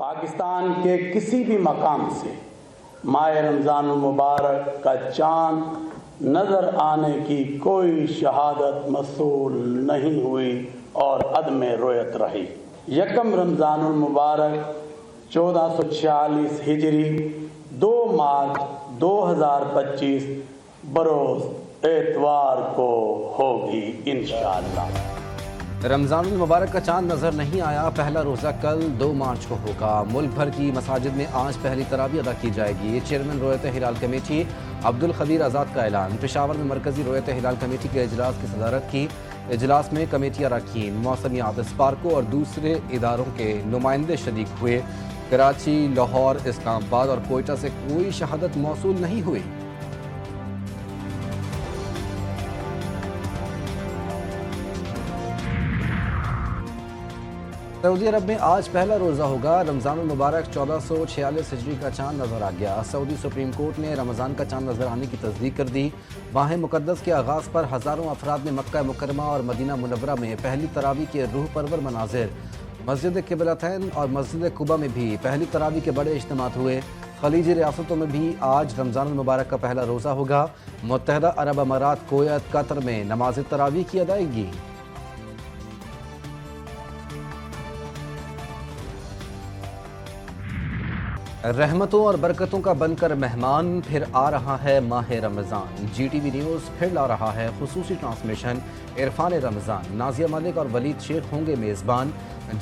پاکستان کے کسی بھی مقام سے ماہ رمضان المبارک کا چاند نظر آنے کی کوئی شہادت موصول نہیں ہوئی اور عدم رویت رہی۔ یکم رمضان المبارک 1446 ہجری 2 مارچ 2025 بروز اتوار کو ہوگی انشاءاللہ۔ رمضان المبارک کا چاند نظر نہیں آیا، پہلا روزہ کل 2 مارچ کو ہوگا۔ ملک بھر کی مساجد میں آج پہلی تراویح ادا کی جائے گی۔ چیئرمین رویت ہلال کمیٹی عبدالخبیر آزاد کا اعلان۔ پشاور میں مرکزی رویت ہلال کمیٹی کے اجلاس کی صدارت کی۔ اجلاس میں کمیٹی اراکین، موسمیات، اسپارکو اور دوسرے اداروں کے نمائندے شریک ہوئے۔ کراچی، لاہور، اسلام آباد اور کوئٹہ سے کوئی شہادت موصول نہیں ہوئی۔ سعودی عرب میں آج پہلا روزہ ہوگا۔ رمضان المبارک 1446 ہجری کا چاند نظر آ گیا۔ سعودی سپریم کورٹ نے رمضان کا چاند نظر آنے کی تصدیق کر دی۔ ماہ مقدس کے آغاز پر ہزاروں افراد نے مکہ مکرمہ اور مدینہ منورہ میں پہلی تراویح کے روح پرور مناظر۔ مسجد قبلتین اور مسجد قباء میں بھی پہلی تراویح کے بڑے اجتماعات ہوئے۔ خلیجی ریاستوں میں بھی آج رمضان المبارک کا پہلا روزہ ہوگا۔ متحدہ عرب امارات، کویت، قطر میں نماز تراویح کی ادائیگی۔ رحمتوں اور برکتوں کا بن کر مہمان، پھر آ رہا ہے ماہ رمضان۔ جی ٹی وی نیوز پھر لا رہا ہے خصوصی ٹرانسمیشن۔ عرفان رمضان، نازیہ ملک اور ولید شیخ ہوں گے میزبان۔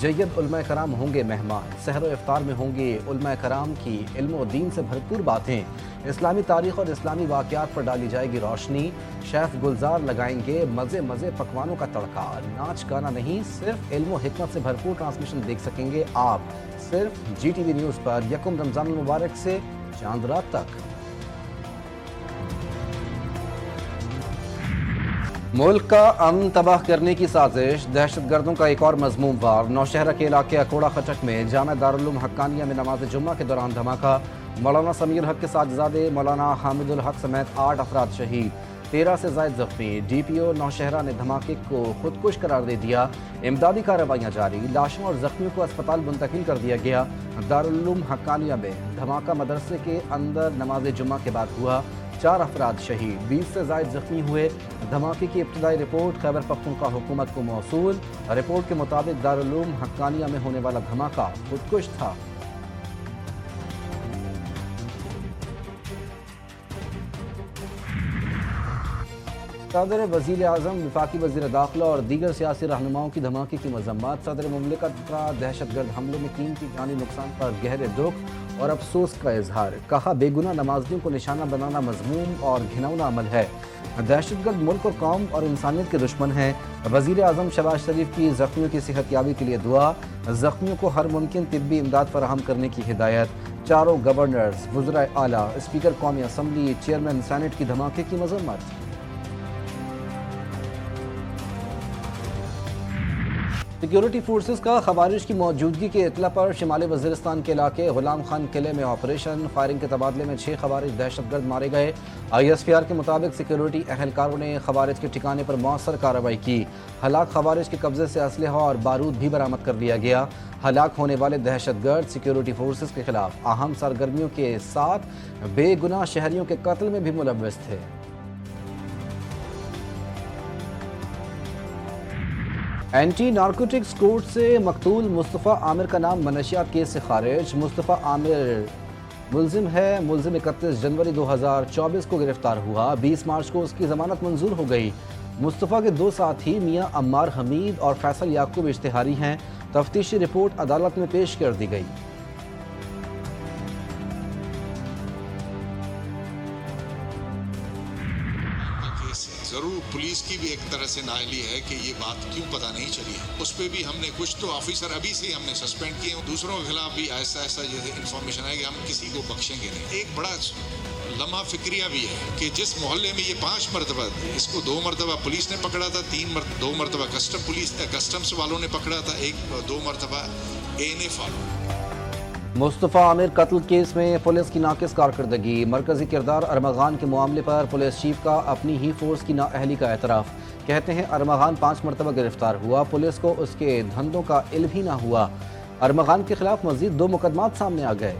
جید علماء کرام ہوں گے مہمان۔ سحر و افطار میں ہوں گے علماء کرام کی علم و دین سے بھرپور باتیں۔ اسلامی تاریخ اور اسلامی واقعات پر ڈالی جائے گی روشنی۔ شیف گلزار لگائیں گے مزے مزے پکوانوں کا تڑکا۔ ناچ گانا نہیں، صرف علم و حکمت سے بھرپور ٹرانسمیشن دیکھ سکیں گے آپ صرف جی ٹی وی نیوز پر، یکم رمضان المبارک سے چاند رات تک۔ ملک کا امن تباہ کرنے کی سازش، دہشت گردوں کا ایک اور مذموم وار۔ نوشہرہ کے علاقے اکوڑا خٹک میں جامع دارالعلوم حقانیہ میں نماز جمعہ کے دوران دھماکہ۔ مولانا سمیر حق کے صاحبزادے مولانا حامد الحق سمیت 8 افراد شہید، 13 سے زائد زخمی۔ ڈی پی او نوشہرہ نے دھماکے کو خودکش قرار دے دیا۔ امدادی کارروائیاں جاری، لاشوں اور زخمیوں کو اسپتال منتقل کر دیا گیا۔ دارالعلوم حقانیہ میں دھماکہ مدرسے کے اندر نماز جمعہ کے بعد ہوا، 4 افراد شہید، 20 سے زائد زخمی ہوئے۔ دھماکے کی ابتدائی رپورٹ خیبر پختونخوا حکومت کو موصول۔ رپورٹ کے مطابق دارالعلوم حقانیہ میں ہونے والا دھماکہ خودکش تھا۔ صدر وزیر اعظم، وفاقی وزیر داخلہ اور دیگر سیاسی رہنماؤں کی دھماکے کی مذمت۔ صدر مملکت کا دہشت گرد حملوں میں قیمتی جانی نقصان پر گہرے دکھ اور افسوس کا اظہار۔ کہا بے گناہ نمازیوں کو نشانہ بنانا مذموم اور گھناؤنا عمل ہے۔ دہشت گرد ملک اور قوم اور انسانیت کے دشمن ہیں۔ وزیر اعظم شہباز شریف کی زخمیوں کی صحت یابی کے لیے دعا۔ زخمیوں کو ہر ممکن طبی امداد فراہم کرنے کی ہدایت۔ چاروں گورنرز، وزرائے اعلیٰ، اسپیکر قومی اسمبلی، چیئرمین سینٹ کی دھماکے کی مذمت۔ سیکیورٹی فورسز کا خوارج کی موجودگی کی اطلاع پر شمالی وزیرستان کے علاقے غلام خان قلعے میں آپریشن۔ فائرنگ کے تبادلے میں 6 خوارج دہشت گرد مارے گئے۔ آئی ایس پی آر کے مطابق سیکیورٹی اہلکاروں نے خوارج کے ٹھکانے پر مؤثر کارروائی کی۔ ہلاک خوارج کے قبضے سے اسلحہ اور بارود بھی برآمد کر لیا گیا۔ ہلاک ہونے والے دہشت گرد سیکیورٹی فورسز کے خلاف اہم سرگرمیوں کے ساتھ بے گناہ شہریوں کے قتل میں بھی ملوث تھے۔ اینٹی نارکوٹکس کورٹ سے مقتول مصطفیٰ عامر کا نام منشیات کیس سے خارج۔ مصطفیٰ عامر ملزم ہے۔ ملزم 31 جنوری 2024 کو گرفتار ہوا۔ 20 مارچ کو اس کی ضمانت منظور ہو گئی۔ مصطفیٰ کے 2 ساتھی میاں عمار حمید اور فیصل یعقوب اشتہاری ہیں۔ تفتیشی رپورٹ عدالت میں پیش کر دی گئی۔ ضرور پولیس کی بھی ایک طرح سے نااہلی ہے کہ یہ بات کیوں پتہ نہیں چلی ہے۔ اس پہ بھی ہم نے کچھ تو آفیسر ابھی سے ہم نے سسپینڈ کیے ہیں۔ دوسروں کے خلاف بھی ایسا یہ انفارمیشن ہے کہ ہم کسی کو بخشیں گے نہیں۔ ایک بڑا لمحہ فکریہ بھی ہے کہ جس محلے میں یہ 5 مرتبہ اس کو 2 مرتبہ پولیس نے پکڑا تھا، 2 مرتبہ کسٹمز والوں نے پکڑا تھا، 2 مرتبہ ANF والوں۔ مصطفیٰ عامر قتل کیس میں پولیس کی ناقص کارکردگی۔ مرکزی کردار ارمغان کے معاملے پر پولیس چیف کا اپنی ہی فورس کی نااہلی کا اعتراف۔ کہتے ہیں ارمغان 5 مرتبہ گرفتار ہوا، پولیس کو اس کے دھندوں کا علم ہی نہ ہوا۔ ارمغان کے خلاف مزید 2 مقدمات سامنے آ گئے۔